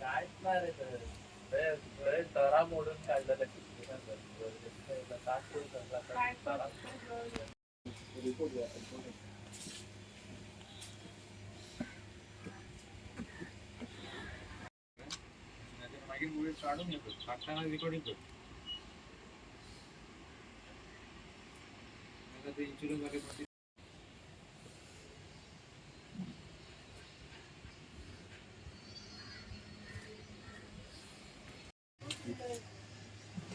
काहीच नाही रे तरा मोडून काढलेलं मागील मुळे काढून येतो काढताना रेकॉर्डिंग करतो इन्शुरन्स वगैरे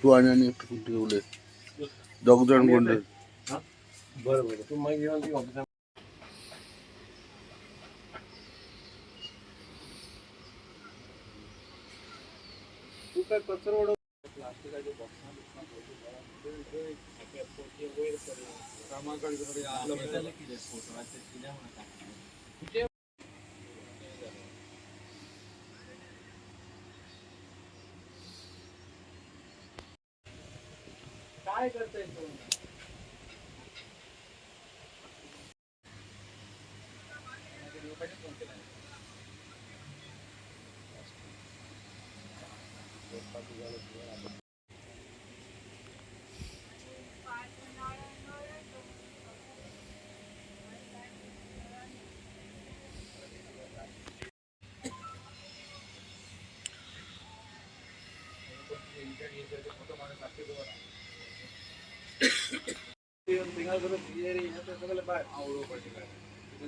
तू आणि ठेवले दोघ जण कोण बरोबर तू मग घेऊन ती ऑफिस तू काय कचरा ओढव प्लास्टिकाचे बॉक्स काय करताय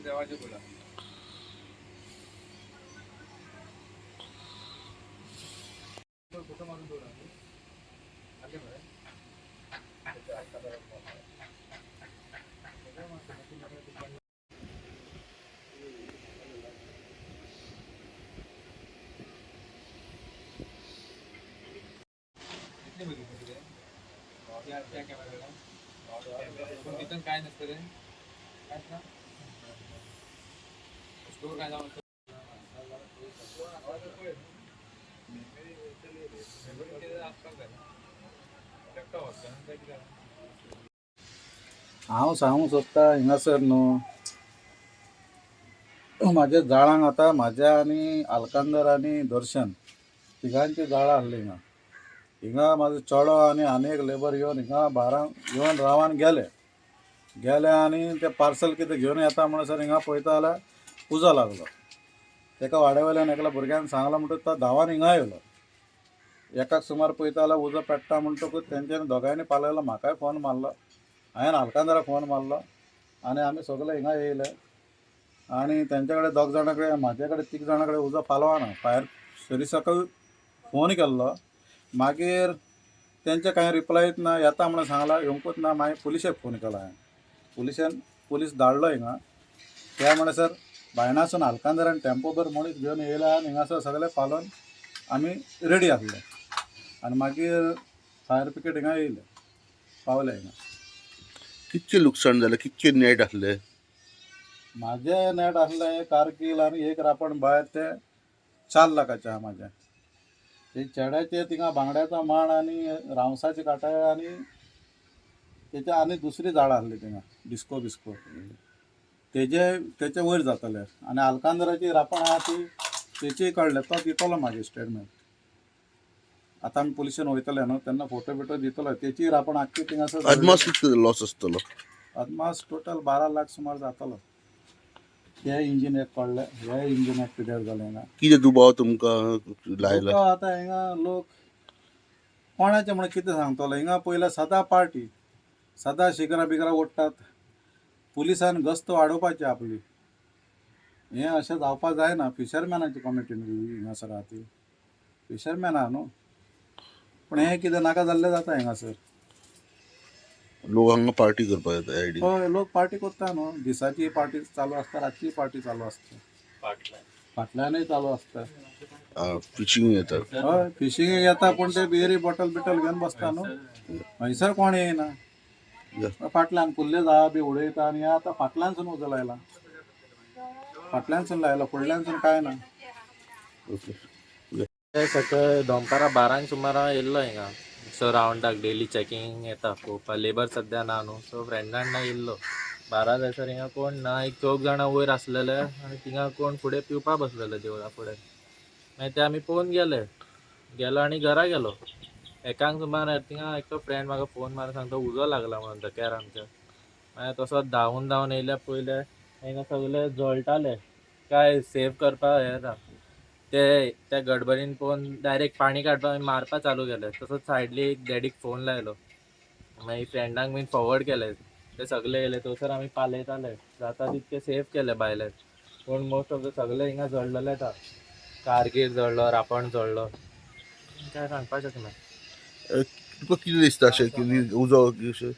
देवाचे बोला कुठं मारून बोला काय नसतं रे स्टोर काय जाऊ हांव सांगूंक सोदता हिंगासर न्हू म्हाज्या जाळांक आतां म्हाज्या आनी आलकांदर आनी दर्शन तिगांची जाळां आहली हिंगा म्हाजो चेडो आनी एक लेबर येवन हिंगा बारांक येवन रावान गेले आनी ते पार्सल कितें घेवन येता म्हणसर हिंगा पळयता जाल्यार उजो लागलो तेका वाड्यावयल्यान एकल्या भुरग्यान सांगलां म्हणटकूच तो धांवन हिंगा येयलो एकाक सुमार पळयता जाल्यार उजो पेट्टा म्हणटकूच तेंच्यांनी दोगांयनी पालयलो म्हाकाय फोन मारलो हांवें आलकांदराक फोन मारलो आनी आमी सगळे हिंगा येयले आनी तेंचे कडेन दोग जाणां कडेन म्हाजे कडेन 3 जाणां कडेन उजो पालवाना फायर सर्विसाक फोन केल्लो मागीर तेंचे कांय रिप्लायच ना येता म्हणून सांगलां येवंकूच ना मागीर पुलिशेक फोन केलो हांवें पुलीस धाडलो हिंगा त्या म्हणसर भायणासून आलकांदरान टेम्पो भर मनीस घेवन येयले आनी हिंगासर सगळे पालोवन आमी रेडी आसले आनी मागीर फायर ब्रिगेड हिंगा येयले पावले हिंगा कितके लुकसाण जालें कितके नेट आसले म्हाजे नेट आसले कारकील आनी एक रापण भायर ते 4 लाखाचे आहा म्हाजे ते चेड्याचे थिंगा बांगड्याचो मांड आनी रावसाची काटाय आनी तेचे आनी दुसरी झाडां आसली थिंगा डिस्को बिस्को तेचे वयर जातले आनी आलकांदराची रापण आहा ती तेचीय कळ्ळे तो दितलो म्हाजे स्टेटमेंट आतां आमी पुलिशेन वयतले न्हू तेन्ना फोटो बिटो दितलो तेचीय रापण आख्खी थिंगासर अदमास कितलो लॉस आसतलो अदमास टोटल 12 लाख सुमार जातलो हे इंजीन एक कळ्ळे हे इंजीन एक पिड्यार जालें हिंगा कितें दुबाव तुमकां लायला आतां हिंगा लोक कोणाचें म्हण कितें सांगतलो हिंगा पयल्या सदां पार्टी सदां शिगरां बिगरां ओडटात पुलिसान गस्त वाडोवपाची आपली हें अशें जावपाक जायना फिशरमॅनाची कमिटी हिंगासर आहा ती फिशरमॅन आहा न्हू पूण हें कितें नाका जाल्लें जाता हिंगासर लोक हांगा पार्टी करपाक येता आयडी हय लोक पार्टी करता न्हू दिसाची पार्टी चालू आसता रातची पार्टी चालू आसता फाटल्यानूय चालू आसता फिशिंग येतात हय फिशींग येता पूण ते बियरी बॉटल बिटल घेवन बसता न्हू हयसर कोण येयना फाटल्यान कुल्ले जाळा बी उडयता आनी आतां फाटल्यानसून उजो लायला फाटल्यानसून लायला फुडल्यानसून कांय ना सकयल दनपारां 12 सुमारां येयल्लो हिंगा सो रावंडाक डेली चॅकिंग येता पळोवपा. लेबर सद्या ना न्हू, सो फ्रेंडांना येयल्लो 12 जायसर. हिंगा कोण ना, एक 4 जाणां वयर आसलेले आनी थिंगा कोण फुडें पिवपा बसलेले देवळा फुडें. मागीर ते आमी पळोवन गेलो आनी घरा गेलो. एकांक सुमार थिंगा एकटो फ्रेंड म्हाका फोन मारून सांगता उजो लागला म्हणून धक्यार आमच्या. मागीर तसोच धांवून येयल्या पयले हिंगा सगळे जळटाले. काय सेव करपा हें ना. त्या गडबडीन पळोवन डायरेक्ट पाणी काडपा मारपा चालू केले. तसोच सायडली एक डॅडीक फोन लायलो. मागीर फ्रेंडांक बीन फॉवर्ड केले. ते सगळे येयले. थंयसर आमी पालयताले. जाता तितके सेव केले भायले. पूण मोस्ट ऑफ द सगळे हिंगा जळ्ळलेत. कारगीर जळ्ळो, रापण जळ्ळो. काय सांगपा शकना. तुका कितें दिसता अशें की उजो अशें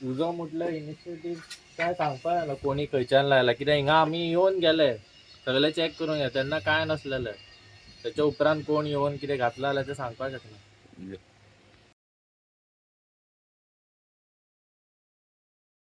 उजो म्हटल्यार इनिशिएटीव काय सांगपा जायना कोणी खंयच्यान लायला. कित्याक हिंगा आमी येवन गेले सगळे चॅक करून गेले तेन्ना काय नसलेले. तेच्या उपरांत कोण येवन कितें घातला जाल्यार तें सांगपा शकना.